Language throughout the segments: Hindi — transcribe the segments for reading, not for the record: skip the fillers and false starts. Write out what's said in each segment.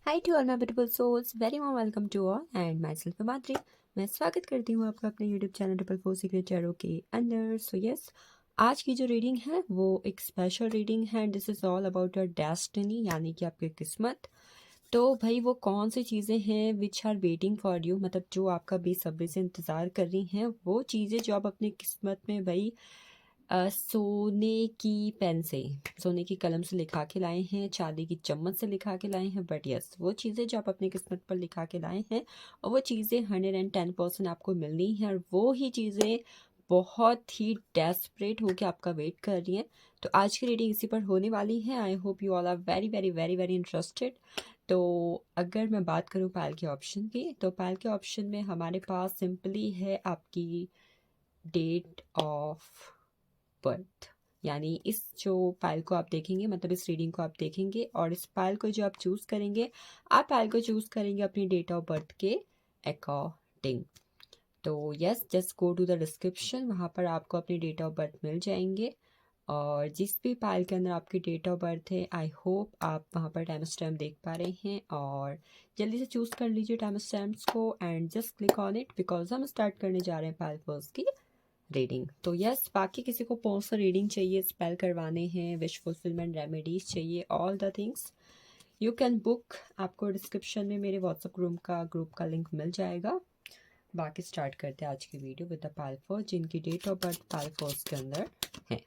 Hi to all my beautiful souls, very warm welcome to all and myself Himadri. मैं स्वागत करती हूँ आपका अपने यूट्यूब चैनल 444 सीक्रेट टैरो के अंदर। सो यस, आज की जो रीडिंग है वो एक स्पेशल रीडिंग है। This is all about your destiny, यानी कि आपकी किस्मत। तो भाई वो कौन सी चीज़ें हैं which are waiting for you, मतलब जो आपका बेसब्री से इंतज़ार कर रही हैं, वो चीज़ें जो आप अपनी किस्मत में भाई सोने की पेन से, सोने की कलम से लिखा के लाए हैं, चांदी की चम्मच से लिखा के लाए हैं, बट यस वो चीज़ें जो आप अपनी किस्मत पर लिखा के लाए हैं, और वो चीज़ें 110% आपको मिलनी हैं, और वो ही चीज़ें बहुत ही डेस्परेट होकर आपका वेट कर रही हैं। तो आज की रीडिंग इसी पर होने वाली है। I hope you all are very very very very interested. तो अगर मैं बात करूँ पैल के ऑप्शन की, तो पैल के ऑप्शन में हमारे पास सिंपली है आपकी डेट ऑफ बर्थ। यानी इस जो फाइल को आप देखेंगे, मतलब इस रीडिंग को आप देखेंगे, और इस फाइल को जो आप चूज़ करेंगे, आप फाइल को चूज़ करेंगे अपनी डेट ऑफ बर्थ के अकॉर्डिंग। तो yes, just go to the description, वहाँ पर आपको अपनी डेट ऑफ बर्थ मिल जाएंगे। और जिस भी फाइल के अंदर आपकी डेट ऑफ बर्थ है, आई होप आप वहाँ पर टाइम स्टैम्प देख पा रहे हैं, और जल्दी से चूज़ कर लीजिए टाइम स्टैम्प्स को and just click on it, because हम स्टार्ट करने जा रहे हैं फाइल फर्स्ट की रीडिंग। तो यस, बाकी किसी को पर्सनल रीडिंग चाहिए, स्पेल करवाने हैं, विश फुलफिलमेंट रेमेडीज चाहिए, all the things you can book. आपको डिस्क्रिप्शन में मेरे व्हाट्सएप ग्रुप का लिंक मिल जाएगा। बाकी स्टार्ट करते हैं आज की वीडियो विद द पालफर्स, जिनकी डेट ऑफ बर्थ पालफर्स के अंदर है।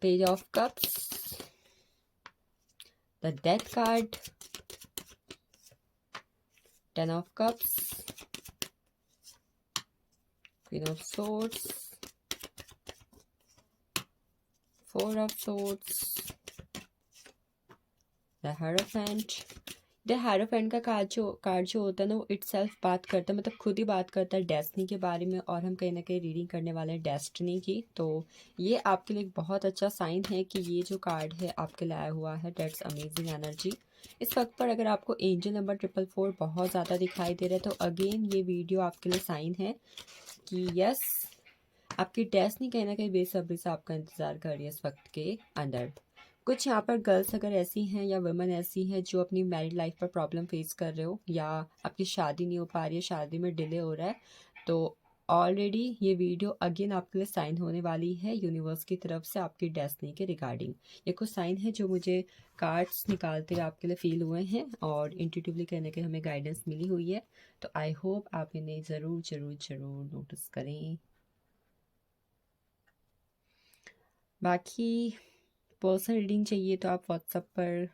Page of cups, the death card, 10 of cups, queen of swords, 4 of swords, the hierophant. The hierophant का कार्ड जो होता है ना, वो इटसेल्फ बात करता है, मतलब खुद ही बात करता है डेस्टिनी के बारे में, और हम कहीं ना कहीं रीडिंग करने वाले हैं डेस्टिनी की। तो ये आपके लिए एक बहुत अच्छा साइन है कि ये जो कार्ड है आपके लिए आया हुआ है। Dates amazing energy. इस वक्त पर अगर आपको एंजल नंबर 444 बहुत ज़्यादा दिखाई दे रहा है, तो अगेन ये वीडियो आपके लिए साइन है कि यस, आपकी डेस्टिनी कहीं ना कहीं बेसब्री से आपका इंतज़ार कर रही है इस वक्त के अंदर। कुछ यहाँ पर गर्ल्स अगर ऐसी हैं या वुमेन ऐसी हैं जो अपनी मैरिड लाइफ पर प्रॉब्लम फेस कर रहे हो, या आपकी शादी नहीं हो पा रही है, शादी में डिले हो रहा है, तो ऑलरेडी ये वीडियो अगेन आपके लिए साइन होने वाली है यूनिवर्स की तरफ से आपकी डेस्टिनी के रिगार्डिंग। ये कुछ साइन है जो मुझे कार्ड्स निकालते हुए आपके लिए फील हुए हैं, और इंट्यूटिवली कहने के हमें गाइडेंस मिली हुई है। तो आई होप आप इन्हें ज़रूर ज़रूर ज़रूर नोटिस करें। बाकी पर्सनल रीडिंग चाहिए तो आप व्हाट्सएप पर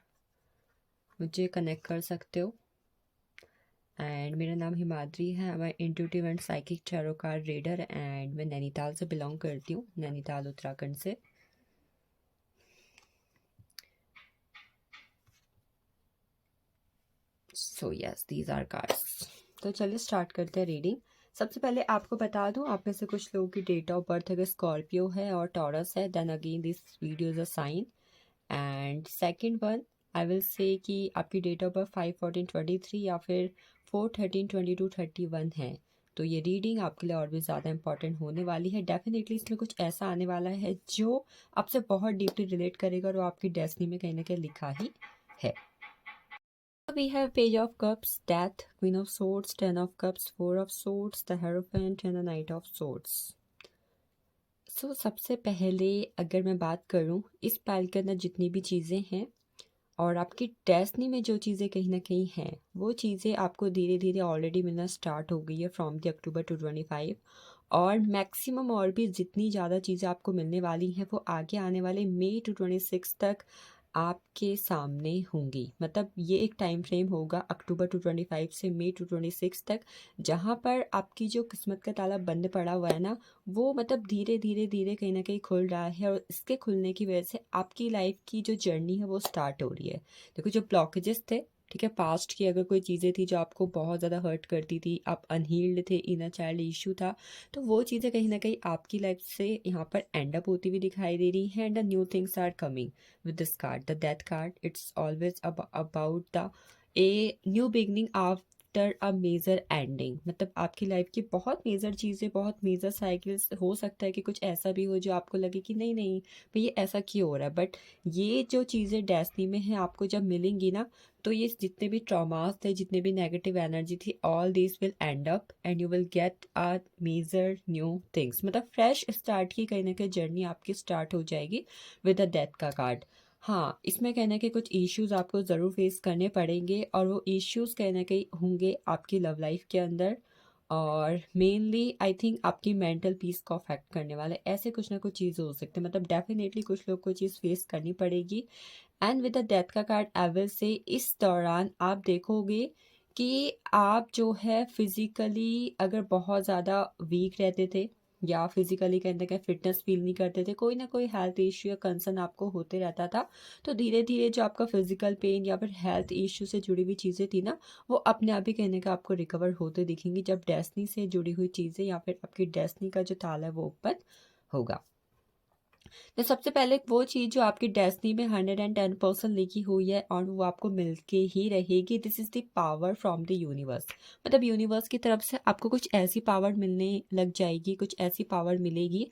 मुझे कनेक्ट कर सकते हो। एंड मेरा नाम हिमाद्री है, मैं intuitive and psychic tarot card reader, and मैं नैनीताल से बिलोंग करती हूँ, नैनीताल उत्तराखंड से। So yes, these are cards. तो चलिए स्टार्ट करते हैं रीडिंग। सबसे पहले आपको बता दूं, आप में से कुछ लोगों की डेट ऑफ बर्थ अगर स्कॉर्पियो है और टॉरस है, then again this video is a sign. And second one, I will say कि आपकी डेट ऑफ बर्थ 5/14/23 या फिर 4/13/22/31 है, तो ये रीडिंग आपके लिए और भी ज़्यादा इंपॉर्टेंट होने वाली है। डेफिनेटली इसमें कुछ ऐसा आने वाला है जो आपसे बहुत डीपली रिलेट करेगा, और वो आपकी डेस्टिनी में कहीं ना कहीं लिखा ही है। We have Page of Cups, Death, Queen of Swords, 10 of Cups, 4 of Swords, the Hierophant and the Knight of Swords. सबसे पहले अगर मैं बात करूं, इस पाइल के अंदर जितनी भी चीज़ें हैं और आपकी डेस्टिनी में जो चीज़ें कहीं ना कहीं हैं, वो चीज़ें आपको धीरे धीरे ऑलरेडी मिलना स्टार्ट हो गई है फ्रॉम द अक्टूबर 2025, और मैक्सिमम और भी जितनी ज़्यादा चीज़ें आपको मिलने वाली हैं वो आगे आने वाले मई 2026 तक आपके सामने होंगी। मतलब ये एक टाइम फ्रेम होगा अक्टूबर 2025 से मई 2026 तक, जहाँ पर आपकी जो किस्मत का ताला बंद पड़ा हुआ है ना, वो मतलब धीरे धीरे धीरे कहीं ना कहीं खुल रहा है, और इसके खुलने की वजह से आपकी लाइफ की जो जर्नी है वो स्टार्ट हो रही है। देखो, जो ब्लॉकेजेस थे, ठीक है, पास्ट की अगर कोई चीज़ें थी जो आपको बहुत ज़्यादा हर्ट करती थी, आप अनहील्ड थे, इनर चाइल्ड इशू था, तो वो चीज़ें कहीं ना कहीं आपकी लाइफ से यहाँ पर एंड अप होती हुई दिखाई दे रही हैं, and the new things are coming with this card, the death card. It's always about the a new beginning after a major ending, मतलब आपकी लाइफ की बहुत मेजर चीज़ें, बहुत मेजर साइकिल्स, हो सकता है कि कुछ ऐसा भी हो जो आपको लगे कि नहीं नहीं भाई ये ऐसा क्यों हो रहा है, बट ये जो चीज़ें डेस्टिनी में हैं आपको जब मिलेंगी ना, तो ये जितने भी ट्रॉमास थे, जितने भी नेगेटिव एनर्जी थी, all this will end up and you will get a major new things, मतलब फ्रेश स्टार्ट की कहीं ना कहीं जर्नी आपकी स्टार्ट हो जाएगी विद अ डेथ का कार्ड। हाँ, इसमें कहना कि कुछ इश्यूज आपको ज़रूर फेस करने पड़ेंगे और वो इश्यूज कहना कहीं होंगे आपकी लव लाइफ के अंदर, और मेनली आई थिंक आपकी मेंटल पीस को अफेक्ट करने वाले ऐसे कुछ ना कुछ चीज़ हो सकते हैं, मतलब डेफिनेटली कुछ लोग को चीज़ फेस करनी पड़ेगी। एंड विद द डेथ का कार्ड आई विल से इस दौरान आप देखोगे कि आप जो है फिजिकली अगर बहुत ज़्यादा वीक रहते थे या फिजिकली कहते हैं फिटनेस फील नहीं करते थे, कोई ना कोई हेल्थ इश्यू या कंसर्न आपको होते रहता था, तो धीरे धीरे जो आपका फिजिकल पेन या फिर हेल्थ इश्यू से जुड़ी हुई चीज़ें थी ना, वो अपने आप ही कहने का आपको रिकवर होते दिखेंगी जब डेस्टिनी से जुड़ी हुई चीज़ें या फिर आपकी डेस्टिनी का जो ताला है वो ओपन होगा। तो सबसे पहले वो चीज़ जो आपकी डेस्टिनी में 110% लिखी हुई है और वो आपको मिलके ही रहेगी, this is the power from the universe, मतलब यूनिवर्स की तरफ से आपको कुछ ऐसी पावर मिलने लग जाएगी, कुछ ऐसी पावर मिलेगी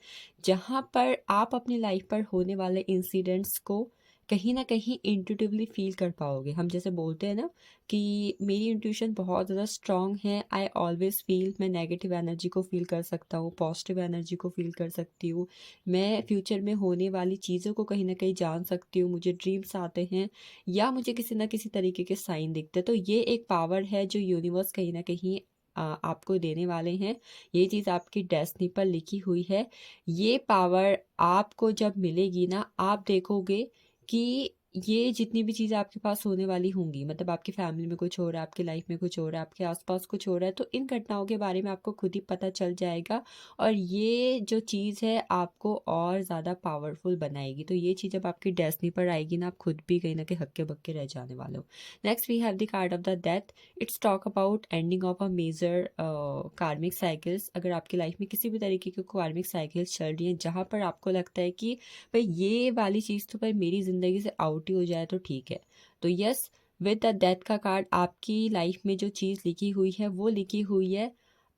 जहाँ पर आप अपनी लाइफ पर होने वाले इंसिडेंट्स को कहीं ना कहीं इंट्यूटिवली फील कर पाओगे। हम जैसे बोलते हैं ना कि मेरी इंट्यूशन बहुत ज़्यादा स्ट्रांग है, आई ऑलवेज फील, मैं नेगेटिव एनर्जी को फील कर सकता हूँ, पॉजिटिव एनर्जी को फील कर सकती हूँ, मैं फ्यूचर में होने वाली चीज़ों को कहीं ना कहीं जान सकती हूँ, मुझे ड्रीम्स आते हैं या मुझे किसी ना किसी तरीके के साइन दिखते हैं। तो ये एक पावर है जो यूनिवर्स कहीं ना कहीं आपको देने वाले हैं, ये चीज़ आपकी डेस्टिनी पर लिखी हुई है। ये पावर आपको जब मिलेगी ना, आप देखोगे कि ये जितनी भी चीज़ें आपके पास होने वाली होंगी, मतलब आपकी फैमिली में कुछ हो रहा है, आपकी लाइफ में कुछ हो रहा है, आपके आसपास कुछ हो रहा है, तो इन घटनाओं के बारे में आपको खुद ही पता चल जाएगा और ये जो चीज़ है आपको और ज़्यादा पावरफुल बनाएगी। तो ये चीज़ जब आपकी डेस्टिनी पर आएगी ना, आप खुद भी कहीं ना कहीं हक्के बक्के रह जाने वाले हो। Next we have the card of the death. It's talk about ending of a major karmic cycles. अगर आपकी लाइफ में किसी भी तरीके की कार्मिक साइकिल्स चल रही हैं जहाँ पर आपको लगता है कि भाई ये वाली चीज़ तो भाई मेरी ज़िंदगी से आउट ही हो जाए तो ठीक है, तो यस, विद द डेथ का कार्ड आपकी लाइफ में जो चीज़ लिखी हुई है वो लिखी हुई है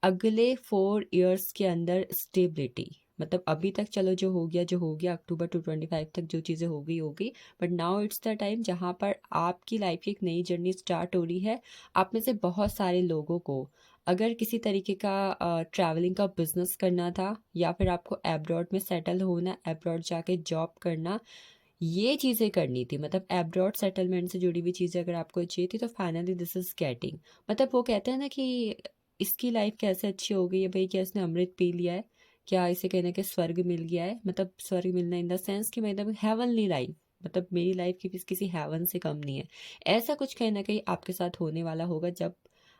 अगले 4 इयर्स के अंदर स्टेबिलिटी। मतलब अभी तक चलो जो हो गया अक्टूबर 2025 तक जो चीज़ें हो गई, but now it's the time जहाँ पर आपकी लाइफ की एक नई जर्नी स्टार्ट हो रही है। आप में से बहुत सारे लोगों को अगर किसी तरीके का ट्रैवलिंग का बिजनेस करना था या फिर आपको एब्रॉड में सेटल होना, एब्रॉड जाके जॉब करना, ये चीज़ें करनी थी, मतलब एब्रॉड सेटलमेंट से जुड़ी हुई चीज़ें अगर आपको चाहिए थी, तो फाइनली दिस इज गेटिंग, मतलब वो कहते हैं ना कि इसकी लाइफ कैसे अच्छी हो गई है भाई, क्या इसने अमृत पी लिया है, क्या इसे कहना कि स्वर्ग मिल गया है, मतलब स्वर्ग मिलना इन द सेंस कि मतलब हेवनली लाइफ, मतलब मेरी लाइफ की किसी हेवन से कम नहीं है। ऐसा कुछ कहीं ना कहीं आपके साथ होने वाला होगा जब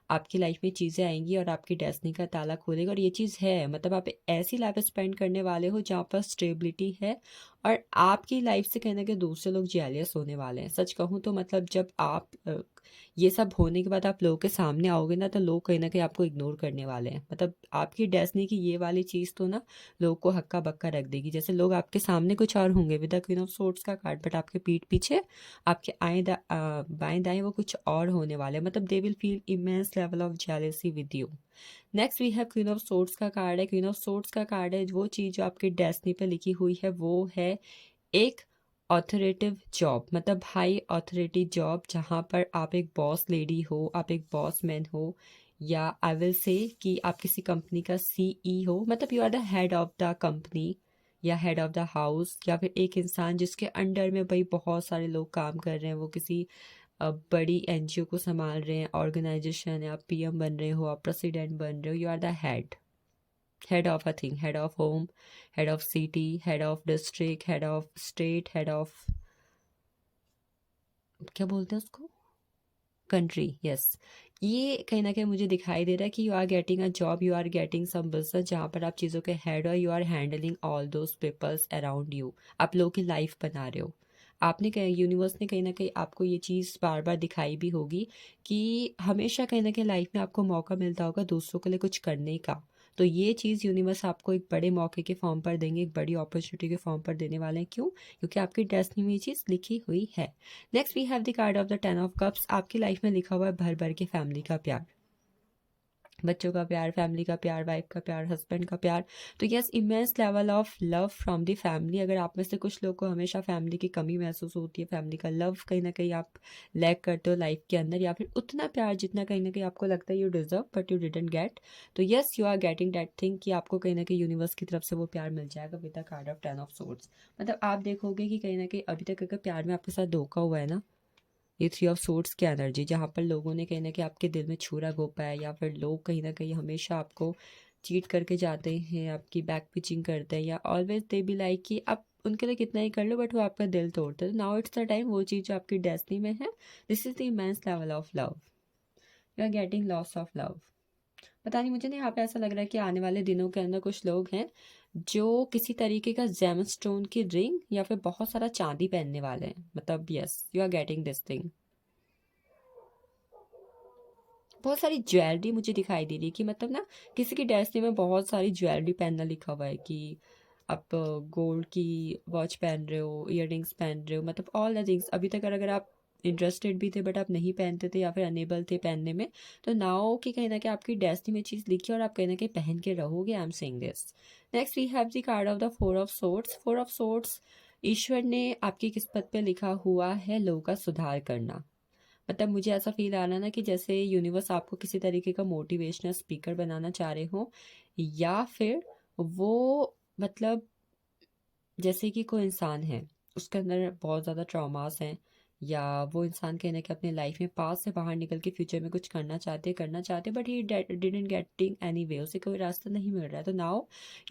आपकी लाइफ में चीज़ें आएंगी और आपकी डेस्टिनी का ताला खोलेगा, और ये चीज़ है, मतलब आप ऐसी लाइफ स्पेंड करने वाले हो जहाँ पर स्टेबिलिटी है और आपकी लाइफ से कहना कि दूसरे लोग जेलियस होने वाले हैं। सच कहूँ तो मतलब जब आप ये सब होने के बाद आप लोगों के सामने आओगे ना, तो लोग कहीं ना कहीं आपको इग्नोर करने वाले हैं, मतलब आपकी डेस्टिनी की ये वाली चीज़ तो ना लोग को हक्का बक्का रख देगी। जैसे लोग आपके सामने कुछ और होंगे with the queen of swords का कार्ड, बट आपके पीठ पीछे आपके बाएं दाएं वो कुछ और होने वाले हैं, मतलब they will feel immense level of jealousy with you. Next we have queen of swords का कार्ड है। क्वीन ऑफ सोर्ड्स का कार्ड है वो चीज़ जो आपकी डेस्टिनी पे लिखी हुई है, वो है एक ऑथोरेटिव जॉब, मतलब हाई ऑथोरिटी जॉब जहाँ पर आप एक बॉस लेडी हो, आप एक बॉस मैन हो, या आई विल से कि आप किसी कंपनी का सीई हो, मतलब you are the head of the company या हेड ऑफ द हाउस, या फिर एक इंसान जिसके अंडर में भाई बहुत सारे लोग काम कर रहे हैं, वो किसी बड़ी एनजीओ को संभाल रहे हैं, ऑर्गेनाइजेशन है, आप पीएम बन रहे हो, आप प्रेसिडेंट बन रहे हो, you are the head of a thing, head of home, head of city, head of district, head of state, head of क्या बोलते हैं उसको, कंट्री, यस। ये कहीं ना कहीं मुझे दिखाई दे रहा है कि you are getting a job, you are getting some business जहाँ पर आप चीज़ों के हेड हो, you are handling all those peoples around you, आप लोगों की लाइफ बना रहे हो। आपने कहीं यूनिवर्स ने कहीं ना कहीं आपको ये चीज़ बार बार दिखाई भी होगी कि हमेशा कहीं ना कहीं लाइफ में आपको मौका मिलता होगा दूसरों के लिए कुछ करने का, तो ये चीज़ यूनिवर्स आपको एक बड़े मौके के फॉर्म पर देंगे, एक बड़ी अपॉर्चुनिटी के फॉर्म पर देने वाले हैं। क्यों? क्योंकि आपकी डेस्टिनी में ये चीज़ लिखी हुई है। Next we have the card of the 10 of cups. आपकी लाइफ में लिखा हुआ है भर भर के फैमिली का प्यार। बच्चों का प्यार, फैमिली का प्यार, वाइफ का प्यार, हस्बैंड का प्यार। तो yes, immense level of love from the family. अगर आप में से कुछ लोग को हमेशा फैमिली की कमी महसूस होती है, फैमिली का लव कहीं ना कहीं आप लैक करते हो लाइफ के अंदर, या फिर उतना प्यार जितना कहीं ना कहीं आपको लगता है you deserve but you didn't get, तो yes you are getting that thing कि आपको कहीं ना कहीं यूनिवर्स की तरफ से वो प्यार मिल जाएगा with the card of 10 of swords. मतलब आप देखोगे कि कहीं ना कहीं अभी तक अगर प्यार में आपके साथ धोखा हुआ है ना, ये 3 ऑफ सोर्ड्स की एनर्जी, जहाँ पर लोगों ने कहीं ना कहीं आपके दिल में छुरा घोंपा है, या फिर लोग कहीं ना कहीं हमेशा आपको चीट करके जाते हैं, आपकी बैक पिचिंग करते हैं, या ऑलवेज दे बी लाइक कि आप उनके लिए कितना ही कर लो बट वो आपका दिल तोड़ते हैं। नाउ इट्स द टाइम, वो चीज़ जो आपकी डेस्टिनी में है, this is the immense level of love, you are getting loss of love. पता नहीं, मुझे ना यहाँ पे ऐसा लग रहा है कि आने वाले दिनों के अंदर कुछ लोग हैं जो किसी तरीके का जेम स्टोन की रिंग या फिर बहुत सारा चांदी पहनने वाले हैं। मतलब yes, you are getting this thing. बहुत सारी ज्वेलरी मुझे दिखाई दे रही है कि मतलब ना किसी की डेस्टिनी में बहुत सारी ज्वेलरी पहनना लिखा हुआ है कि आप गोल्ड की वॉच पहन रहे हो, इयररिंग्स पहन रहे हो, मतलब ऑल द थिंग्स। अभी तक अगर आप इंटरेस्टेड भी थे बट आप नहीं पहनते थे या फिर अनेबल थे पहनने में, तो नाउ कि कहीं ना कहीं आपकी डेस्टिनी में चीज़ लिखी है और आप कहीं ना कहीं पहन के रहोगे। I am saying this. Next we have the card of the 4 of swords. 4 of swords, ईश्वर ने आपकी किस्मत पे लिखा हुआ है लोगों का सुधार करना। मतलब मुझे ऐसा फील आ रहा है ना कि जैसे यूनिवर्स आपको किसी तरीके का मोटिवेशनल स्पीकर बनाना चाह रहे हो, या फिर वो मतलब जैसे कि कोई इंसान है, उसके अंदर बहुत ज़्यादा ट्रॉमास हैं, या वो इंसान कहीं ना कहीं अपने लाइफ में पास से बाहर निकल के फ्यूचर में कुछ करना चाहते but he didn't getting any way, उसे कोई रास्ता नहीं मिल रहा है। तो नाउ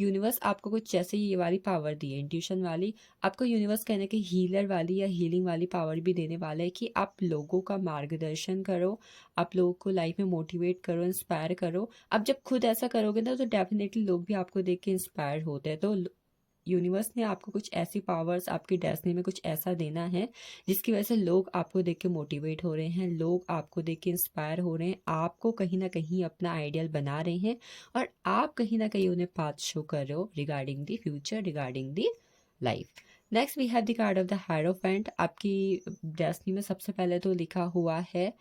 यूनिवर्स आपको कुछ जैसे ही ये वाली पावर दी है, इंट्यूशन वाली, आपको यूनिवर्स कहीं ना कहीं हीलर वाली या हीलिंग वाली पावर भी देने वाला है कि आप लोगों का मार्गदर्शन करो, आप लोगों को लाइफ में मोटिवेट करो, इंस्पायर करो। आप जब खुद ऐसा करोगे ना तो डेफिनेटली लोग भी आपको देख के इंस्पायर होते हैं। तो यूनिवर्स ने आपको कुछ ऐसी पावर्स आपकी डेस्टिनी में कुछ ऐसा देना है जिसकी वजह से लोग आपको देख के मोटिवेट हो रहे हैं, लोग आपको देख के इंस्पायर हो रहे हैं, आपको कहीं ना कहीं अपना आइडियल बना रहे हैं, और आप कहीं ना कहीं उन्हें पाथ शो कर रहे हो regarding the future, regarding the life. Next we have the card of the hierophant. आपकी डेस्टिनी में सबसे पहले तो लिखा हुआ है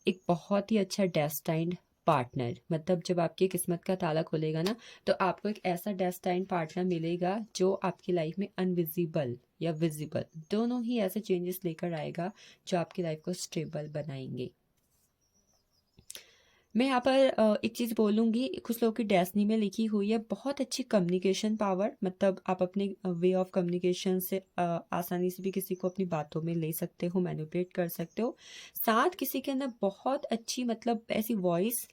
एक बहुत ही अच्छा डेस्टाइन्ड पार्टनर। मतलब जब आपकी किस्मत का ताला खुलेगा ना, तो आपको एक ऐसा डेस्टाइन्ड पार्टनर मिलेगा जो आपकी लाइफ में अनविजिबल या विजिबल दोनों ही ऐसे चेंजेस लेकर आएगा जो आपकी लाइफ को स्टेबल बनाएंगे। मैं यहाँ पर एक चीज़ बोलूँगी, कुछ लोगों की डेस्टिनी में लिखी हुई है बहुत अच्छी कम्युनिकेशन पावर। मतलब आप अपने वे ऑफ कम्युनिकेशन से आसानी से भी किसी को अपनी बातों में ले सकते हो, मैनिपुलेट कर सकते हो। साथ किसी के अंदर बहुत अच्छी मतलब ऐसी वॉइस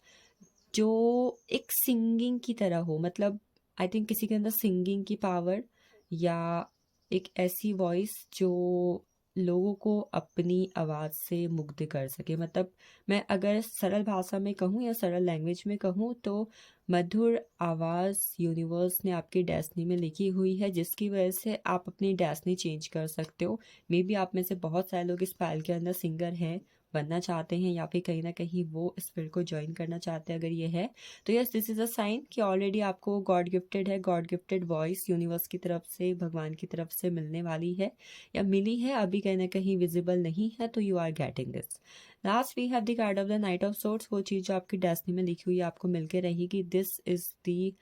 जो एक सिंगिंग की तरह हो। मतलब आई थिंक किसी के अंदर सिंगिंग की पावर, या एक ऐसी वॉइस जो लोगों को अपनी आवाज़ से मुग्ध कर सके। मतलब मैं अगर सरल भाषा में कहूँ या सरल लैंग्वेज में कहूँ तो मधुर आवाज़ यूनिवर्स ने आपकी डेस्टिनी में लिखी हुई है, जिसकी वजह से आप अपनी डेस्टिनी चेंज कर सकते हो। मे बी आप में से बहुत सारे लोग इस पायल के अंदर सिंगर हैं, बनना चाहते हैं, या फिर कहीं ना कहीं वो इस फील्ड को ज्वाइन करना चाहते हैं। अगर ये है तो yes, this is a sign कि ऑलरेडी आपको गॉड गिफ्टेड है, गॉड गिफ्टेड वॉइस यूनिवर्स की तरफ से, भगवान की तरफ से मिलने वाली है या मिली है, अभी कहीं ना कहीं विजिबल नहीं है, तो you are getting this. Last we have the card of the knight of swords. वो चीज़ जो आपकी डेस्टिनी में लिखी हुई है आपको मिलके रहेगी। This is the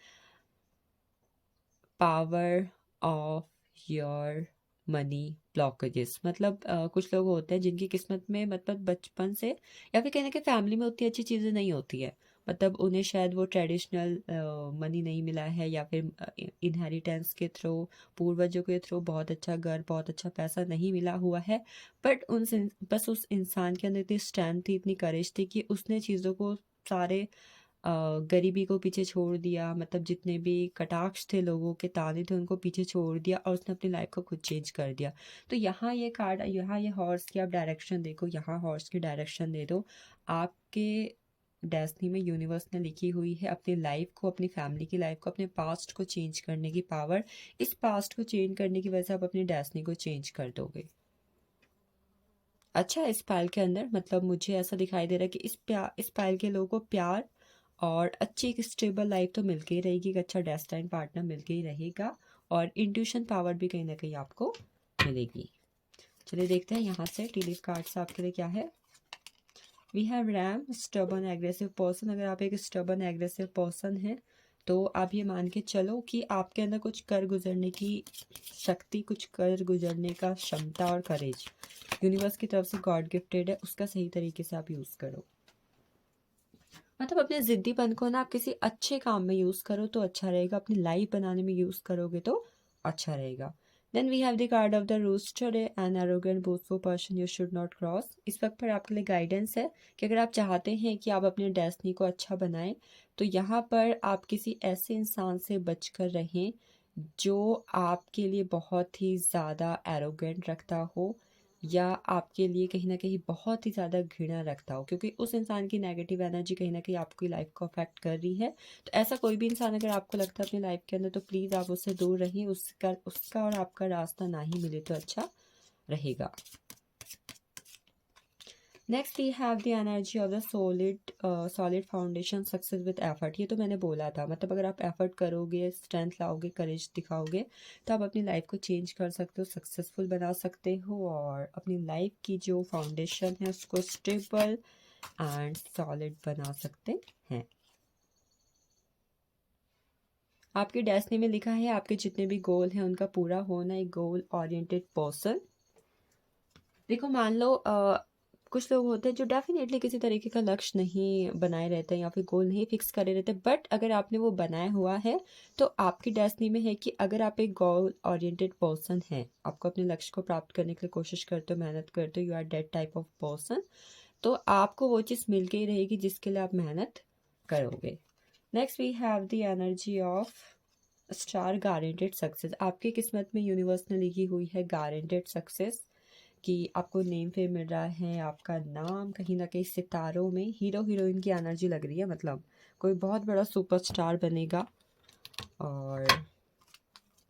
power of your money blockages. मतलब कुछ लोग होते हैं जिनकी किस्मत में मतलब बचपन से या फिर कहने के फैमिली में उतनी अच्छी चीज़ें नहीं होती है। मतलब उन्हें शायद वो ट्रेडिशनल मनी नहीं मिला है, या फिर इनहेरिटेंस के थ्रू, पूर्वजों के थ्रू बहुत अच्छा घर, बहुत अच्छा पैसा नहीं मिला हुआ है। बट बस उस इंसान के अंदर इतनी स्ट्रेंथ थी, इतनी करेज थी कि उसने चीज़ों को सारे गरीबी को पीछे छोड़ दिया। मतलब जितने भी कटाक्ष थे, लोगों के ताने थे, उनको पीछे छोड़ दिया और उसने अपनी लाइफ को खुद चेंज कर दिया। तो यहाँ ये कार्ड, यहाँ ये हॉर्स की आप डायरेक्शन देखो, यहाँ हॉर्स की डायरेक्शन दे दो। आपके डेस्टिनी में यूनिवर्स ने लिखी हुई है अपनी लाइफ को, अपनी फैमिली की लाइफ को, अपने पास्ट को चेंज करने की पावर। इस पास्ट को चेंज करने की वजह से आप अपनी डेस्टिनी को चेंज कर दोगे। अच्छा, इस पायल के अंदर मतलब मुझे ऐसा दिखाई दे रहा है कि इस पायल के लोगों को प्यार और अच्छी एक स्टेबल लाइफ तो मिलके ही रहेगी, एक अच्छा डेस्टाइन पार्टनर मिलके ही रहेगा, और इंट्यूशन पावर भी कहीं ना कहीं आपको मिलेगी। चलिए देखते हैं यहाँ से टी लीफ कार्ड्स आपके लिए क्या है। We have ram, stubborn aggressive person. अगर आप एक स्टबर्न एग्रेसिव पर्सन हैं तो आप ये मान के चलो कि आपके अंदर कुछ कर गुजरने की शक्ति, कुछ कर गुजरने का क्षमता और करेज यूनिवर्स की तरफ से गॉड गिफ्टेड है, उसका सही तरीके से आप यूज़ करो। मतलब अपने ज़िद्दीपन को ना आप किसी अच्छे काम में यूज़ करो तो अच्छा रहेगा, अपनी लाइफ बनाने में यूज़ करोगे तो अच्छा रहेगा। Then we have the card of the rooster, an arrogant boastful person you should not cross. इस वक्त पर आपके लिए गाइडेंस है कि अगर आप चाहते हैं कि आप अपने डेस्टिनी को अच्छा बनाएं तो यहाँ पर आप किसी ऐसे इंसान से बचकर रहें जो आपके लिए बहुत ही ज़्यादा एरोगेंट रखता हो या आपके लिए कहीं ना कहीं बहुत ही ज़्यादा घृणा रखता हो, क्योंकि उस इंसान की नेगेटिव एनर्जी कहीं ना कहीं आपकी लाइफ को अफेक्ट कर रही है। तो ऐसा कोई भी इंसान अगर आपको लगता है अपनी लाइफ के अंदर तो प्लीज़ आप उससे दूर रहिए, उसका और आपका रास्ता ना ही मिले तो अच्छा रहेगा। Next we have the energy of the solid foundation success with effort. ये तो मैंने बोला था, मतलब अगर आप एफर्ट करोगे, स्ट्रेंथ लाओगे, करेज दिखाओगे तो आप अपनी लाइफ को चेंज कर सकते हो, सक्सेसफुल बना सकते हो और अपनी लाइफ की जो फाउंडेशन है उसको स्टेबल एंड सॉलिड बना सकते हैं। आपकी डेस्टिनी में लिखा है आपके जितने भी गोल हैं उनका पूरा होना, एक गोल ओरिएंटेड पर्सन। देखो मान लो कुछ लोग होते हैं जो डेफिनेटली किसी तरीके का लक्ष्य नहीं बनाए रहते हैं या फिर गोल नहीं फिक्स करे रहते, बट अगर आपने वो बनाया हुआ है तो आपकी डेस्टिनी में है कि अगर आप एक गोल ओरिएंटेड पर्सन हैं, आपको अपने लक्ष्य को प्राप्त करने के लिए कोशिश करते हो, मेहनत करते हो, you are that type of person, तो आपको वो चीज़ मिल के ही रहेगी जिसके लिए आप मेहनत करोगे। Next we have the energy of star, guaranteed success. आपकी किस्मत में यूनिवर्स ने लिखी हुई है गारंटेड सक्सेस कि आपको नेम फेम मिल रहा है, आपका नाम कहीं ना कहीं सितारों में हीरो हीरोइन की एनर्जी लग रही है, मतलब कोई बहुत बड़ा सुपरस्टार बनेगा और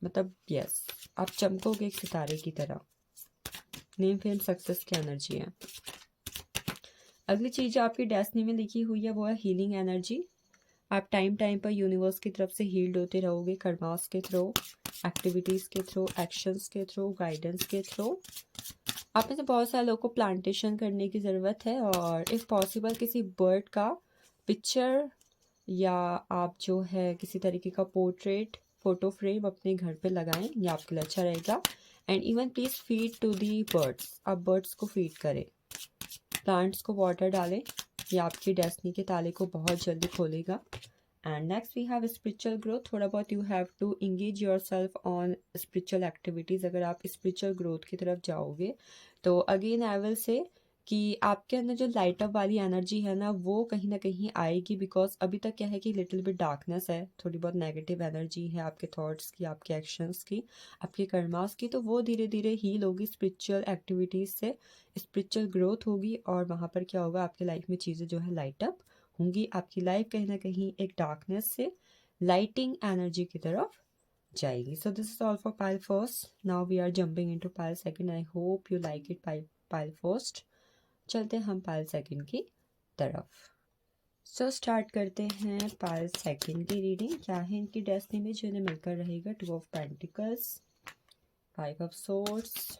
मतलब यस आप चमकोगे एक सितारे की तरह। नेम फेम सक्सेस की एनर्जी है। अगली चीज़ जो आपकी डेस्टिनी में लिखी हुई है वो है हीलिंग एनर्जी। आप टाइम टाइम पर यूनिवर्स की तरफ से हील्ड होते रहोगे, कर्मास के थ्रू, एक्टिविटीज़ के थ्रू, एक्शंस के थ्रू, गाइडेंस के थ्रू। आप में से बहुत सारे लोगों को प्लांटेशन करने की ज़रूरत है और इफ़ पॉसिबल किसी बर्ड का पिक्चर या आप जो है किसी तरीके का पोर्ट्रेट फोटो फ्रेम अपने घर पे लगाएं, ये आपके लिए अच्छा रहेगा। And even please feed to the birds, आप बर्ड्स को फीड करें, प्लांट्स को वाटर डालें, ये आपकी डेस्टिनी के ताले को बहुत जल्दी खोलेगा। And next we have spiritual growth. थोड़ा बहुत you have to engage yourself on spiritual activities. अगर आप स्पिरिचुअल ग्रोथ की तरफ जाओगे तो अगेन आई विल से कि आपके अंदर जो लाइट अप वाली एनर्जी है ना वो कहीं ना कहीं आएगी, बिकॉज अभी तक क्या है कि लिटिल बिट डार्कनेस है, थोड़ी बहुत नेगेटिव एनर्जी है आपके थॉट्स की, आपके एक्शंस की, आपके कर्मास की, तो वो धीरे धीरे हील होगी स्पिरिचुअल एक्टिविटीज़ से, स्पिरिचुअल ग्रोथ होगी और वहाँ पर क्या होगा आपकी लाइफ में चीज़ें जो है लाइट अप होंगी। आपकी लाइफ कहीं ना कहीं एक डार्कनेस से लाइटिंग एनर्जी की तरफ जाएगी। So this is all for pile first. Now we are jumping into pile second. I hope you like it pile first. चलते हैं हम पाइल सेकंड की तरफ। सो स्टार्ट करते हैं पाइल सेकंड की रीडिंग। क्या है इनकी डेस्टिनी में जो इन्हें मिलकर रहेगा? Two of pentacles, five of swords,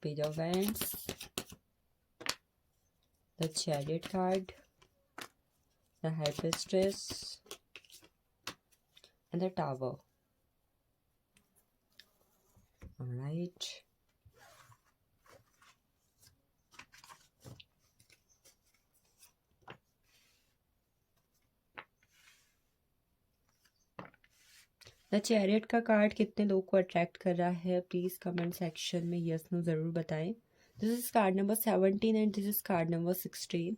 page of wands, the Chariot card, the High Priestess, and the Tower. Alright. The chariot का कार्ड कितने लोग को अट्रैक्ट कर रहा है प्लीज़ कमेंट सेक्शन में यस नो ज़रूर बताएं। This is card number 17 and this is card number 16।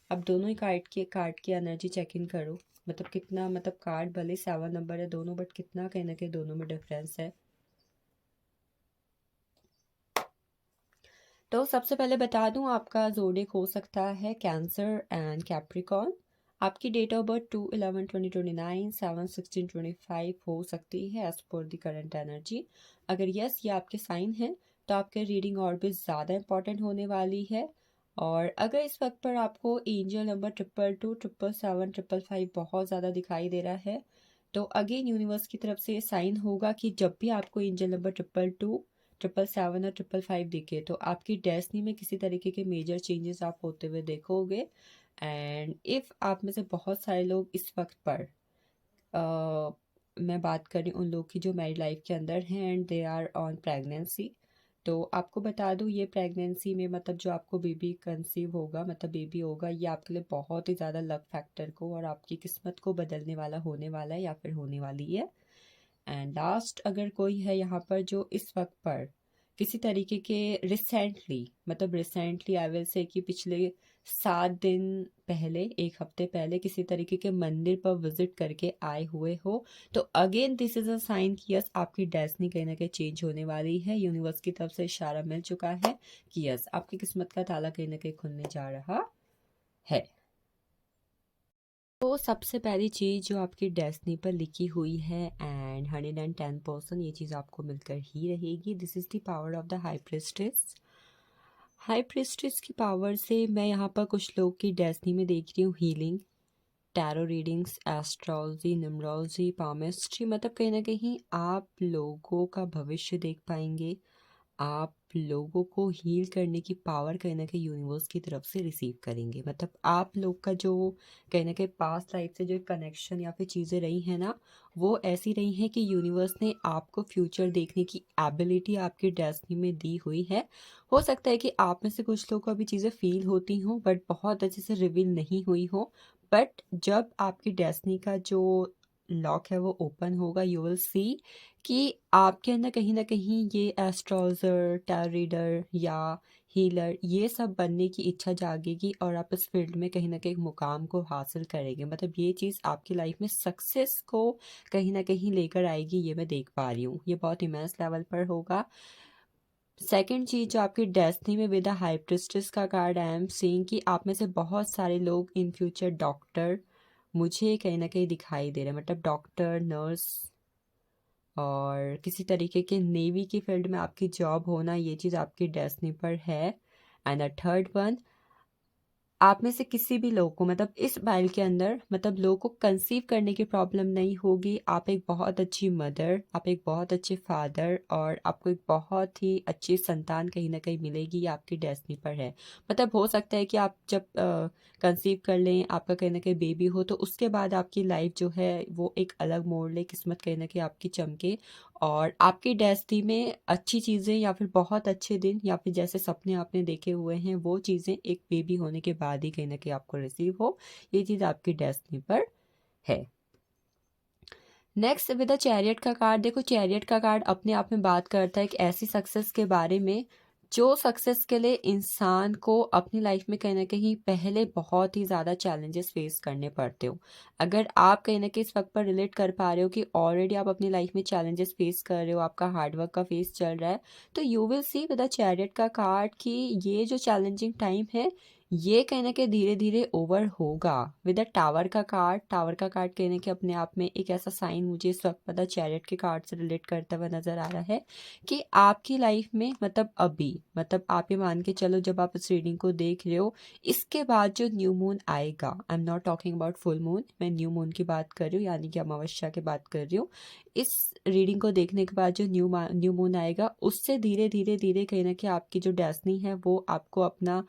अब दोनों ही कार्ड की एनर्जी चेक इन करो, मतलब कितना, मतलब कार्ड भले 7 नंबर है दोनों, बट कितना कहीं ना कहीं दोनों में डिफरेंस है। तो सबसे पहले बता दूं आपका ज़ोडिएक हो सकता है कैंसर एंड कैप्रिकॉर्न। आपकी डेट ऑफ बर्थ 2/11/2029 7/16/25 हो सकती है as per the current energy. अगर यस ये आपके साइन हैं तो आपके रीडिंग और भी ज़्यादा इंपॉर्टेंट होने वाली है। और अगर इस वक्त पर आपको एंजल नंबर 222 777 555 बहुत ज़्यादा दिखाई दे रहा है तो अगेन यूनिवर्स की तरफ से साइन होगा कि जब भी आपको एंजल नंबर 222, 777 और 555 दिखे तो आपकी डेस्टिनी में किसी तरीके के मेजर चेंजेस आप होते हुए देखोगे। एंड इफ़ आप में से बहुत सारे लोग इस वक्त पर मैं बात कर रही हूँ उन लोग की जो मेरी लाइफ के अंदर हैं and they are on pregnancy, तो आपको बता दूँ ये प्रेगनेंसी में मतलब जो आपको बेबी कंसीव होगा, मतलब बेबी होगा, ये आपके लिए बहुत ही ज़्यादा लक फैक्टर को और आपकी किस्मत को बदलने वाला होने वाला है या फिर होने वाली है। एंड लास्ट अगर कोई है यहाँ पर जो इस वक्त पर किसी तरीके के रिसेंटली आई विल से कि पिछले 7 दिन पहले, 1 हफ्ते पहले किसी तरीके के मंदिर पर विजिट करके आए हुए हो, तो again this is a sign कि यस आपकी डेस्टिनी कहीं ना कहीं चेंज होने वाली है। यूनिवर्स की तरफ से इशारा मिल चुका है कि यस आपकी किस्मत का ताला कहीं ना कहीं खुलने जा रहा है। तो सबसे पहली चीज़ जो आपकी डेस्टिनी पर लिखी हुई है एंड 110% ये चीज़ आपको मिलकर ही रहेगी। This is the power of the high priestess. High priestess की पावर से मैं यहाँ पर कुछ लोग की डेस्टिनी में देख रही हूँ healing, tarot readings, astrology, numerology, palmistry, मतलब कहीं ना कहीं आप लोगों का भविष्य देख पाएंगे। आप लोगों को हील करने की पावर कहीं ना कहीं यूनिवर्स की तरफ से रिसीव करेंगे। मतलब आप लोग का जो कहीं ना कहीं पास्ट लाइफ से जो कनेक्शन या फिर चीज़ें रही हैं ना, वो ऐसी रही हैं कि यूनिवर्स ने आपको फ्यूचर देखने की एबिलिटी आपकी डेस्टिनी में दी हुई है। हो सकता है कि आप में से कुछ लोगों को अभी चीज़ें फील होती हों बट बहुत अच्छे से रिवील नहीं हुई हो, बट जब आपकी डेस्टिनी का जो लॉक है वो ओपन होगा, यू विल सी कि आपके अंदर कहीं ना कहीं ये एस्ट्रोलॉजर, टैरो रीडर या हीलर ये सब बनने की इच्छा जागेगी और आप इस फील्ड में कहीं ना कहीं मुकाम को हासिल करेंगे। मतलब ये चीज़ आपकी लाइफ में सक्सेस को कहीं ना कहीं लेकर आएगी, ये मैं देख पा रही हूँ। ये बहुत इमेंस लेवल पर होगा। सेकंड चीज़ जो आपकी डेस्टिनी में विद द हाई प्रिस्टेस का कार्ड आई एम सीइंग कि आप में से बहुत सारे लोग इन फ्यूचर डॉक्टर मुझे कहीं ना कहीं दिखाई दे रहे हैं। मतलब डॉक्टर, नर्स और किसी तरीके के नेवी की फील्ड में आपकी जॉब होना, ये चीज़ आपकी डेस्टिनी पर है। एंड द थर्ड वन, आप में से किसी भी लोग को मतलब इस बाइल के अंदर मतलब लोगों को कंसीव करने की प्रॉब्लम नहीं होगी। आप एक बहुत अच्छी मदर, आप एक बहुत अच्छे फादर और आपको एक बहुत ही अच्छी संतान कहीं ना कहीं मिलेगी, ये आपकी डेस्टिनी पर है। मतलब हो सकता है कि आप जब कंसीव कर लें, आपका कहीं ना कहीं बेबी हो, तो उसके बाद आपकी लाइफ जो है वो एक अलग मोड़ ले, किस्मत कहीं ना कहीं आपकी चमके और आपकी डेस्टिनी में अच्छी चीज़ें या फिर बहुत अच्छे दिन या फिर जैसे सपने आपने देखे हुए हैं वो चीज़ें एक बेबी होने के बाद ही कहीं ना कहीं आपको रिसीव हो। ये चीज़ आपकी डेस्टिनी पर है। नेक्स्ट विद द चैरियट का कार्ड, देखो चैरियट का कार्ड अपने आप में बात करता है एक ऐसी सक्सेस के बारे में जो सक्सेस के लिए इंसान को अपनी लाइफ में कहीं ना कहीं पहले बहुत ही ज़्यादा चैलेंजेस फेस करने पड़ते हो। अगर आप कहीं ना कहीं इस वक्त पर रिलेट कर पा रहे हो कि ऑलरेडी आप अपनी लाइफ में चैलेंजेस फेस कर रहे हो, आपका हार्डवर्क का फेस चल रहा है, तो you will see with the chariot का कार्ड कि ये जो चैलेंजिंग टाइम है ये कहीं ना कहीं धीरे धीरे ओवर होगा। विद द टावर का कार्ड, टावर का कार्ड कहीं ना कहीं अपने आप में एक ऐसा साइन मुझे इस वक्त पता चैरियट के कार्ड से रिलेट करता हुआ नजर आ रहा है कि आपकी लाइफ में मतलब अभी मतलब आप ये मान के चलो जब आप इस रीडिंग को देख रहे हो, इसके बाद जो न्यू मून आएगा, I am not talking about full moon, मैं न्यू मून की बात कर रही हूँ यानी कि अमावस्या की बात कर रही हूँ। इस रीडिंग को देखने के बाद जो न्यू मून आएगा उससे धीरे धीरे धीरे कहीं ना कहीं आपकी जो डेस्टिनी है वो आपको अपना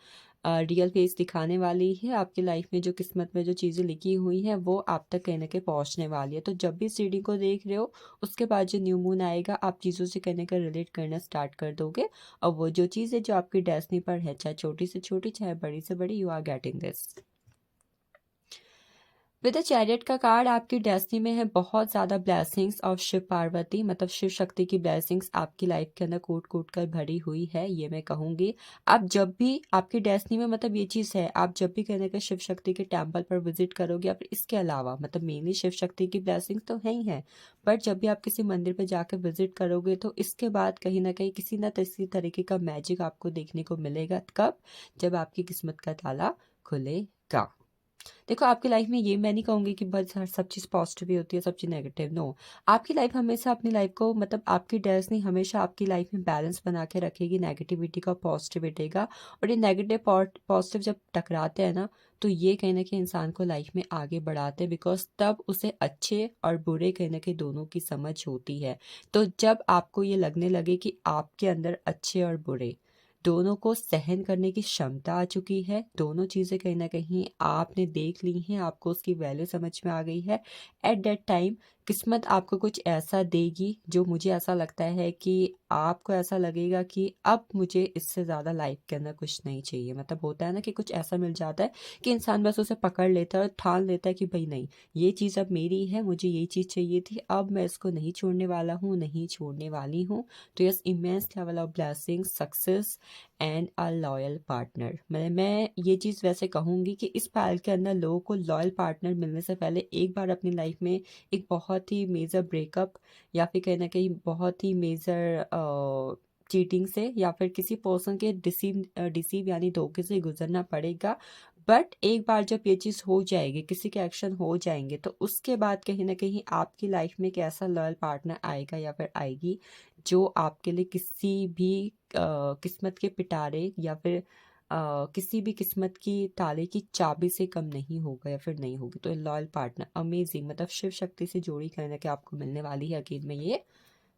रियल फेस दिखाने वाली है। आपकी लाइफ में जो किस्मत में जो चीज़ें लिखी हुई हैं वो आप तक कहीं ना कहीं पहुंचने वाली है। तो जब भी इस रीडिंग को देख रहे हो उसके बाद जो न्यू मून आएगा आप चीज़ों से कहीं ना कहीं रिलेट करना स्टार्ट कर दोगे और वो जो चीज़ है जो आपकी डेस्टिनी पर है, चाहे छोटी से छोटी चाहे बड़ी से बड़ी, you are getting this. With the chariot का कार्ड आपकी डेस्टिनी में है बहुत ज़्यादा ब्लेसिंग्स ऑफ शिव पार्वती, मतलब शिव शक्ति की ब्लेसिंग्स आपकी लाइफ के अंदर कूट कूट कर भरी हुई है, ये मैं कहूँगी। आप जब भी आपकी डेस्टिनी में मतलब ये चीज़ है, आप जब भी कहने का शिव शक्ति के टेम्पल पर विजिट करोगे या फिर इसके अलावा मतलब मेनली शिव शक्ति की ब्लेसिंग्स तो है ही है, बट जब भी आप किसी मंदिर पर जाकर विजिट करोगे तो इसके बाद कहीं ना कहीं किसी न किसी तरीके का मैजिक आपको देखने को मिलेगा। कब? जब आपकी किस्मत का ताला खुलेगा। देखो आपकी लाइफ में ये मैं नहीं कहूँगी कि बस हर सब चीज़ पॉजिटिव ही होती है, सब चीज़ नेगेटिव, नो। आपकी लाइफ हमेशा अपनी लाइफ को मतलब आपकी डेस्टिनी हमेशा आपकी लाइफ में बैलेंस बना के रखेगी नेगेटिविटी का पॉजिटिविटी का। और ये नेगेटिव और पॉजिटिव जब टकराते हैं ना, तो ये कहीं ना कहीं इंसान को लाइफ में आगे बढ़ाते हैं, बिकॉज तब उसे अच्छे और बुरे कहीं ना कहीं दोनों की समझ होती है। तो जब आपको ये लगने लगे कि आपके अंदर अच्छे और बुरे दोनों को सहन करने की क्षमता आ चुकी है, दोनों चीज़ें कहीं ना कहीं आपने देख ली हैं, आपको उसकी वैल्यू समझ में आ गई है, एट दैट टाइम किस्मत आपको कुछ ऐसा देगी जो मुझे ऐसा लगता है कि आपको ऐसा लगेगा कि अब मुझे इससे ज़्यादा लाइफ के अंदर कुछ नहीं चाहिए। मतलब होता है ना कि कुछ ऐसा मिल जाता है कि इंसान बस उसे पकड़ लेता है और ठान लेता है कि भाई नहीं, ये चीज़ अब मेरी है, मुझे ये चीज़ चाहिए थी, अब मैं इसको नहीं छोड़ने वाला हूँ, नहीं छोड़ने वाली हूँ। तो yes, immense level of blessing, success and a loyal partner. मैं ये चीज़ वैसे कहूँगी कि इस पायल के अंदर लोगों को लॉयल पार्टनर मिलने से पहले एक बार अपनी लाइफ में एक बहुत ही मेजर ब्रेकअप या फिर कहीं ना कहीं बहुत ही मेजर चीटिंग से या फिर किसी पर्सन के डिसीव यानी धोखे से गुजरना पड़ेगा। बट एक बार जब ये चीज़ हो जाएगी, किसी के एक्शन हो जाएंगे, तो उसके बाद कहीं ना कहीं आपकी लाइफ में एक ऐसा लॉयल पार्टनर आएगा या फिर आएगी जो आपके लिए किसी भी किस्मत के पिटारे या फिर किसी भी किस्मत की ताले की चाबी से कम नहीं होगा या फिर नहीं होगी। तो लॉयल पार्टनर अमेजिंग, मतलब शिव शक्ति से जोड़ी कहना कि आपको मिलने वाली है, अकेले में ये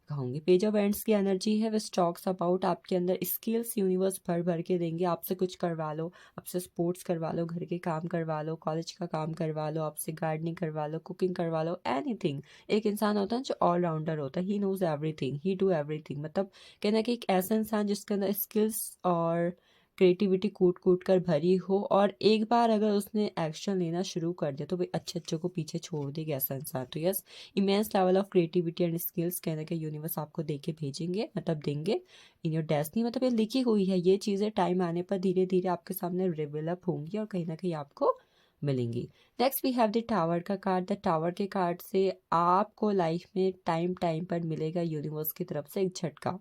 कहूंगी। पेज ऑफ एंड्स की एनर्जी है, विच टॉक्स अबाउट आपके अंदर स्किल्स यूनिवर्स भर भर के देंगे। आपसे कुछ करवा लो, आपसे स्पोर्ट्स करवा लो, घर के काम करवा लो, कॉलेज का काम करवा लो, आपसे गार्डनिंग करवा लो, कुकिंग करवा लो, एनीथिंग। एक इंसान होता है जो ऑलराउंडर होता है, he knows everything, he do everything. मतलब कहना कि एक ऐसा इंसान जिसके अंदर स्किल्स और क्रिएटिविटी कूट कूट कर भरी हो, और एक बार अगर उसने एक्शन लेना शुरू कर दिया तो भाई अच्छे अच्छे को पीछे छोड़ देगा ऐसा इंसान। तो yes, immense level of creativity and skills कहने का यूनिवर्स आपको दे के भेजेंगे, मतलब देंगे इन योर डेस्टिनी। मतलब ये लिखी हुई है, ये चीज़ें टाइम आने पर धीरे धीरे आपके सामने रिवेलप होंगी और कहीं ना कहीं आपको मिलेंगी। Next we have the tower का कार्ड। द टावर के कार्ड से आपको लाइफ में टाइम टाइम पर मिलेगा यूनिवर्स की तरफ से एक झटका।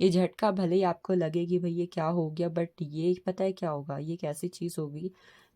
ये झटका भले ही आपको लगे कि भाई ये क्या हो गया, बट ये पता है क्या होगा, ये एक ऐसी चीज़ होगी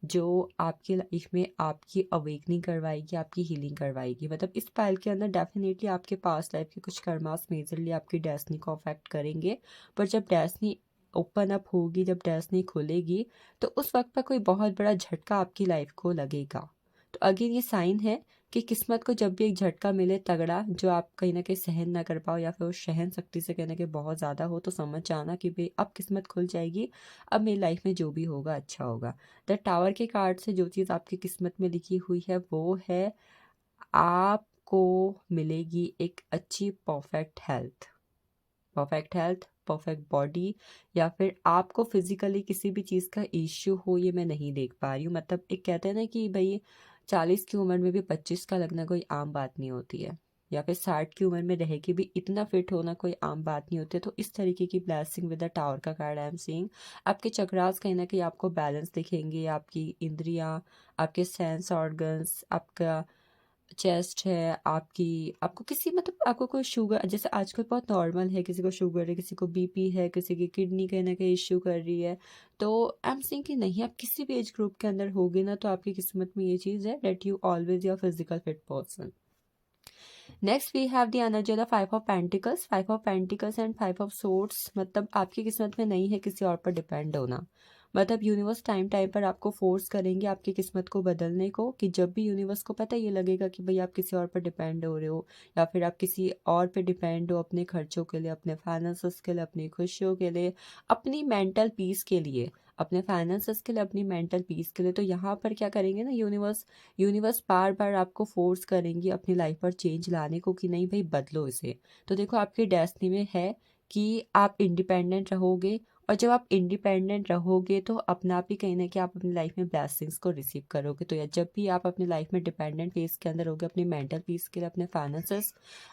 जो आपकी लाइफ में आपकी अवेकनिंग करवाएगी, आपकी हीलिंग करवाएगी। मतलब इस पायल के अंदर डेफिनेटली आपके पास्ट लाइफ के कुछ कर्मास मेजरली आपकी डेस्टिनी को अफेक्ट करेंगे। पर जब डेस्टिनी ओपन अप होगी, जब डेस्टिनी खुलेगी, तो उस वक्त पर कोई बहुत बड़ा झटका आपकी लाइफ को लगेगा। तो अगेन ये साइन है कि किस्मत को जब भी एक झटका मिले तगड़ा, जो आप कहीं ना कहीं सहन ना कर पाओ या फिर उस सहन शक्ति से कहने के बहुत ज़्यादा हो, तो समझ जाना कि भाई अब किस्मत खुल जाएगी, अब मेरी लाइफ में जो भी होगा अच्छा होगा। द टावर के कार्ड से जो चीज़ आपकी किस्मत में लिखी हुई है वो है आपको मिलेगी एक अच्छी परफेक्ट हेल्थ, परफेक्ट बॉडी, या फिर आपको फिजिकली किसी भी चीज़ का इश्यू हो, ये मैं नहीं देख पा रही हूँ। मतलब एक कहते हैं ना कि भाई 40 की उम्र में भी 25 का लगना कोई आम बात नहीं होती है, या फिर 60 की उम्र में रह के भी इतना फिट होना कोई आम बात नहीं होती है। तो इस तरीके की ब्लेसिंग विद द टावर का कार्ड आई एम सीइंग। आपके चक्रास कहीं ना कहीं आपको बैलेंस दिखेंगे, आपकी इंद्रियां, आपके सेंस ऑर्गन्स, आपका चेस्ट है, आपकी आपको किसी मतलब आपको कोई शुगर, जैसे आजकल बहुत नॉर्मल है, किसी को शुगर है, किसी को बीपी है, किसी की किडनी कहीं ना कहीं इश्यू कर रही है। तो आई एम सेइंग कि नहीं, आप किसी भी एज ग्रुप के अंदर होगे ना, तो आपकी किस्मत में ये चीज़ है that you always your physical fit person. Next we have the energy of five of pentacles. Five of pentacles and five of swords, मतलब आपकी किस्मत में नहीं है किसी और पर डिपेंड होना। मतलब यूनिवर्स टाइम टाइम पर आपको फोर्स करेंगे आपकी किस्मत को बदलने को, कि जब भी यूनिवर्स को पता ये लगेगा कि भाई आप किसी और पर डिपेंड हो रहे हो, या फिर आप किसी और पे डिपेंड हो अपने खर्चों के लिए, अपने फाइनेंसेस के लिए, अपनी खुशियों के लिए, अपनी मेंटल पीस के लिए, अपने फाइनेंसेस के लिए, अपनी मेंटल पीस के लिए, तो यहाँ पर क्या करेंगे ना, यूनिवर्स बार बार आपको फोर्स करेंगी अपनी लाइफ पर चेंज लाने को, कि नहीं भाई बदलो इसे। तो देखो आपकी डेस्टिनी में है कि आप इंडिपेंडेंट रहोगे, और जब आप इंडिपेंडेंट रहोगे तो अपना आप ही कहीं ना कहीं आप अपनी लाइफ में ब्लेसिंग्स को रिसीव करोगे। तो या जब भी आप अपनी लाइफ में डिपेंडेंट फेस के अंदर होगे अपनी मेंटल पीस के लिए, अपने फाइनेंसेस,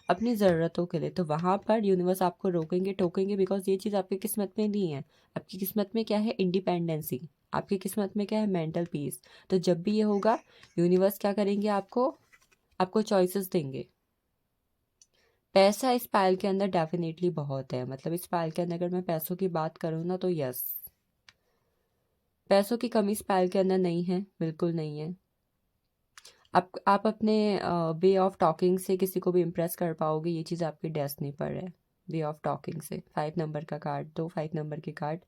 अपनी ज़रूरतों के लिए, तो वहाँ पर यूनिवर्स आपको रोकेंगे टोकेंगे, बिकॉज ये चीज़ आपकी किस्मत में नहीं है। आपकी किस्मत में क्या है, इंडिपेंडेंसी। आपकी किस्मत में क्या है, मेंटल पीस। तो जब भी ये होगा, यूनिवर्स क्या करेंगे, आपको आपको चॉइसेस देंगे। पैसा इस पायल के अंदर डेफिनेटली बहुत है। मतलब इस पायल के अंदर अगर मैं पैसों की बात करूँ ना, तो यस, पैसों की कमी इस पायल के अंदर नहीं है, बिल्कुल नहीं है। आप अपने वे ऑफ टॉकिंग से किसी को भी इम्प्रेस कर पाओगे, ये चीज़ आपकी डेस्टिनी पर है। वे ऑफ टॉकिंग से 5 नंबर का कार्ड, 5 नंबर के कार्ड।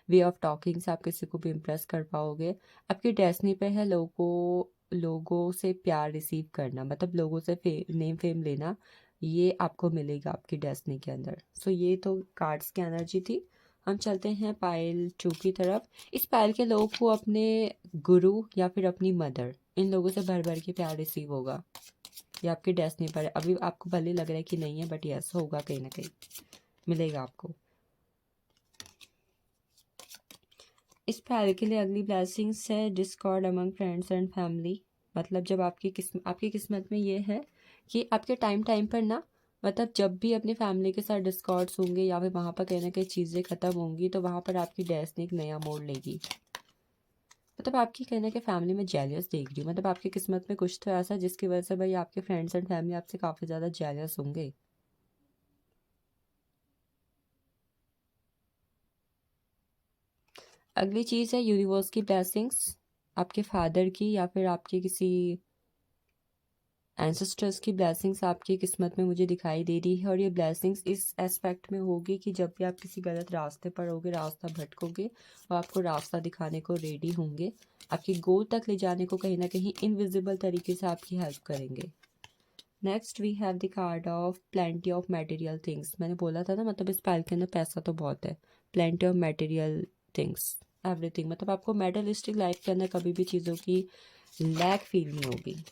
वे ऑफ टॉकिंग से आप किसी को भी इम्प्रेस कर पाओगे। आपकी डेस्टिनी पे है लोगों से प्यार रिसीव करना, मतलब लोगों से नेम फेम लेना, ये आपको मिलेगा आपकी डेस्टिनी के अंदर। सो ये तो कार्ड्स की एनर्जी थी। हम चलते हैं पाइल 2 की तरफ। इस पाइल के लोग को अपने गुरु या फिर अपनी मदर, इन लोगों से भर भर के प्यार रिसीव होगा। ये आपकी डेस्टिनी पर है। अभी आपको भले लग रहा है कि नहीं है, बट यस होगा, कहीं ना कहीं मिलेगा आपको। इस पैर के लिए अगली ब्लेसिंग्स है Discord among friends and family. मतलब जब आपकी किस्मत में ये है कि आपके टाइम टाइम पर ना, मतलब जब भी अपनी फैमिली के साथ डिस्कॉर्ड्स होंगे या फिर वहाँ पर कहीं ना कहीं चीज़ें ख़त्म होंगी, तो वहाँ पर आपकी डेस्टिनी एक नया मोड़ लेगी। मतलब आपकी कहीं ना कहीं फैमिली में जेलियस देख रही हूँ। मतलब आपकी किस्मत में कुछ तो ऐसा जिसकी वजह से भाई आपके फ्रेंड्स एंड फैमिली आपसे काफ़ी ज़्यादा जेलियस होंगे। अगली चीज़ है यूनिवर्स की ब्लेसिंग्स। आपके फादर की या फिर आपके किसी एंसेस्टर्स की ब्लेसिंग्स आपकी किस्मत में मुझे दिखाई दे रही है। और ये ब्लेसिंग्स इस एस्पेक्ट में होगी कि जब भी आप किसी गलत रास्ते पर होगे, रास्ता भटकोगे, वो आपको रास्ता दिखाने को रेडी होंगे। आपकी गोल तक ले जाने को कहीं ना कहीं इनविजिबल तरीके से आपकी हेल्प करेंगे। Next we have the card of plenty of material things. मैंने बोला था ना, मतलब इस पाइल के अंदर पैसा तो बहुत है। Plenty of material things, everything. मतलब आपको मेटलिस्टिक लाइफ के अंदर कभी भी चीज़ों की लैक फील नहीं होगी।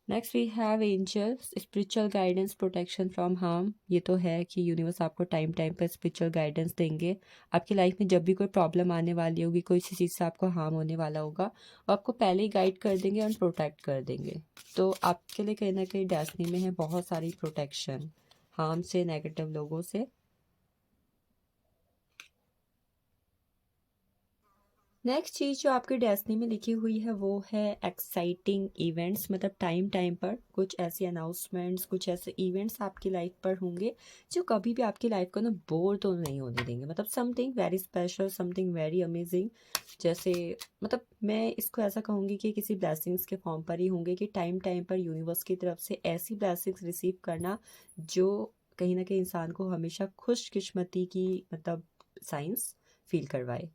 Next we have angels, spiritual guidance, protection from harm. ये तो है कि यूनिवर्स आपको टाइम टाइम पर स्पिरिचुअल गाइडेंस देंगे। आपकी लाइफ में जब भी कोई प्रॉब्लम आने वाली होगी, कोई सी चीज़ से आपको हार्म होने वाला होगा, वो आपको पहले ही गाइड कर देंगे और प्रोटेक्ट कर देंगे। तो आपके लिए कहीं ना कहीं डेस्टिनी में है बहुत सारी प्रोटेक्शन हार्म से, नेगेटिव लोगों से। नेक्स्ट चीज़ जो आपकी डेस्टिनी में लिखी हुई है वो है एक्साइटिंग इवेंट्स। मतलब टाइम टाइम पर कुछ ऐसे अनाउंसमेंट्स, कुछ ऐसे इवेंट्स आपकी लाइफ पर होंगे जो कभी भी आपकी लाइफ को ना बोर तो नहीं होने देंगे। मतलब something very special, something very amazing. जैसे मतलब मैं इसको ऐसा कहूँगी कि किसी ब्लेसिंग्स के फॉर्म पर ही होंगे कि टाइम टाइम पर यूनिवर्स की तरफ से ऐसी ब्लेसिंग्स रिसीव करना जो कहीं ना कहीं इंसान को हमेशा खुशकिस्मती की मतलब साइंस फील करवाए।